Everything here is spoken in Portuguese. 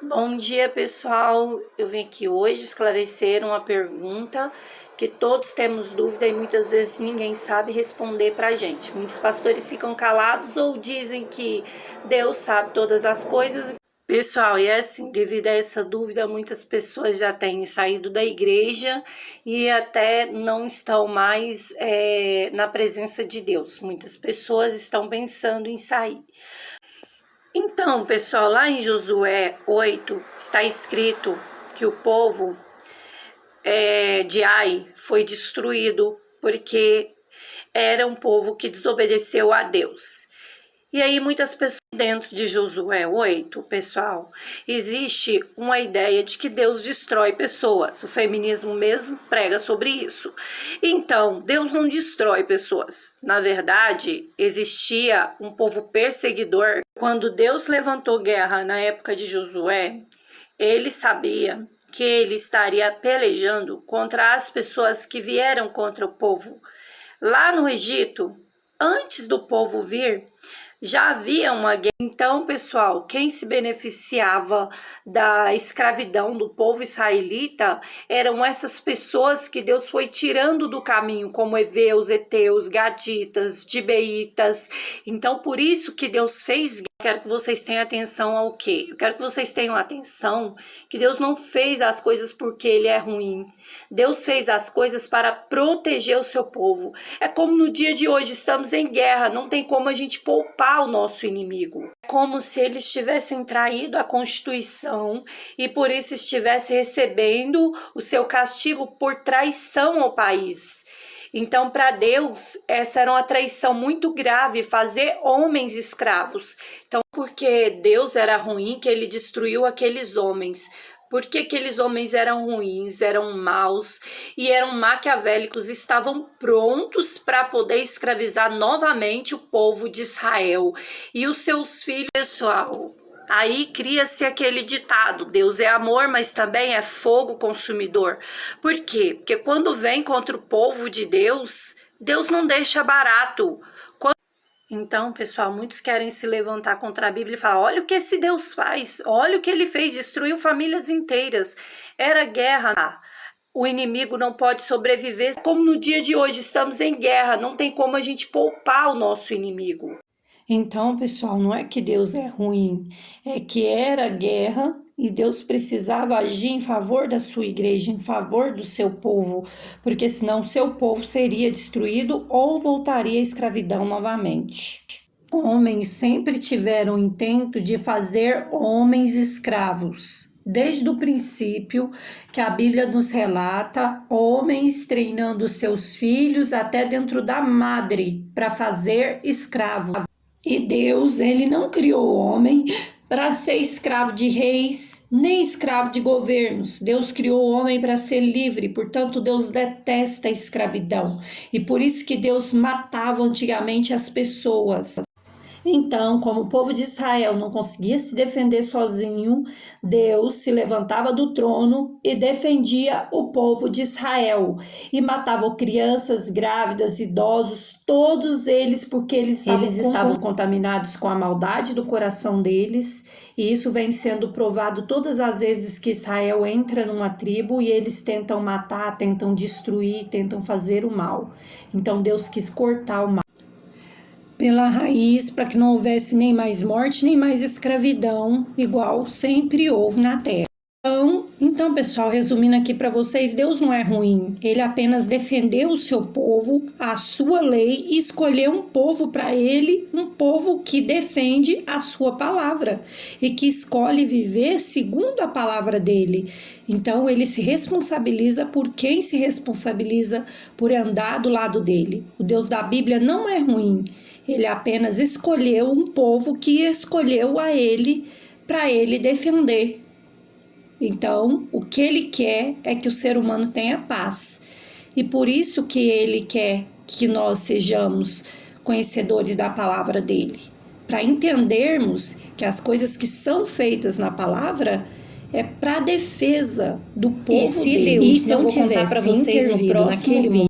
Bom dia, pessoal. Eu vim aqui hoje esclarecer uma pergunta que todos temos dúvida e muitas vezes ninguém sabe responder pra gente. Muitos pastores ficam calados ou dizem que Deus sabe todas as coisas. Pessoal, e é assim, devido a essa dúvida, muitas pessoas já têm saído da igreja e até não estão mais na presença de Deus. Muitas pessoas estão pensando em sair. Então, pessoal, lá em Josué 8 está escrito que o povo de Ai foi destruído porque era um povo que desobedeceu a Deus. E aí muitas pessoas dentro de Josué 8, pessoal, existe uma ideia de que Deus destrói pessoas. O feminismo mesmo prega sobre isso. Então, Deus não destrói pessoas. Na verdade, existia um povo perseguidor. Quando Deus levantou guerra na época de Josué, ele sabia que ele estaria pelejando contra as pessoas que vieram contra o povo. Lá no Egito, antes do povo vir, já havia uma guerra. Então, pessoal, quem se beneficiava da escravidão do povo israelita eram essas pessoas que Deus foi tirando do caminho, como heveus, heteus, gaditas, gibeítas. Então, por isso que Deus fez guerra. Eu quero que vocês tenham atenção ao quê? Eu quero que vocês tenham atenção que Deus não fez as coisas porque Ele é ruim. Deus fez as coisas para proteger o seu povo. É como no dia de hoje, estamos em guerra, não tem como a gente poupar o nosso inimigo. É como se eles tivessem traído a Constituição e por isso estivessem recebendo o seu castigo por traição ao país. Então, para Deus, essa era uma traição muito grave, fazer homens escravos. Então, porque Deus era ruim, que ele destruiu aqueles homens. Porque aqueles homens eram ruins, eram maus e eram maquiavélicos, estavam prontos para poder escravizar novamente o povo de Israel e os seus filhos. Pessoal, aí cria-se aquele ditado: Deus é amor, mas também é fogo consumidor. Por quê? Porque quando vem contra o povo de Deus, Deus não deixa barato. Então, pessoal, muitos querem se levantar contra a Bíblia e falar: olha o que esse Deus faz, olha o que ele fez, destruiu famílias inteiras, era guerra. O inimigo não pode sobreviver. Como no dia de hoje estamos em guerra, não tem como a gente poupar o nosso inimigo. Então, pessoal, não é que Deus é ruim, é que era guerra e Deus precisava agir em favor da sua igreja, em favor do seu povo, porque senão seu povo seria destruído ou voltaria à escravidão novamente. Homens sempre tiveram o intento de fazer homens escravos. Desde o princípio que a Bíblia nos relata, homens treinando seus filhos até dentro da madre para fazer escravo. E Deus, ele não criou o homem para ser escravo de reis, nem escravo de governos. Deus criou o homem para ser livre, portanto Deus detesta a escravidão. E por isso que Deus matava antigamente as pessoas. Então, como o povo de Israel não conseguia se defender sozinho, Deus se levantava do trono e defendia o povo de Israel. E matava crianças, grávidas, idosos, todos eles, porque eles estavam contaminados com a maldade do coração deles. E isso vem sendo provado todas as vezes que Israel entra numa tribo e eles tentam matar, tentam destruir, tentam fazer o mal. Então Deus quis cortar o mal pela raiz, para que não houvesse nem mais morte, nem mais escravidão, igual sempre houve na terra. Então, pessoal, resumindo aqui para vocês, Deus não é ruim. Ele apenas defendeu o seu povo, a sua lei, e escolheu um povo para ele, um povo que defende a sua palavra e que escolhe viver segundo a palavra dele. Então, ele se responsabiliza por quem se responsabiliza por andar do lado dele. O Deus da Bíblia não é ruim. Ele apenas escolheu um povo que escolheu a ele para ele defender. Então, o que ele quer é que o ser humano tenha paz. E por isso que ele quer que nós sejamos conhecedores da palavra dele. Para entendermos que as coisas que são feitas na palavra é para a defesa do povo dele. E se Deus não tivesse intervido naquele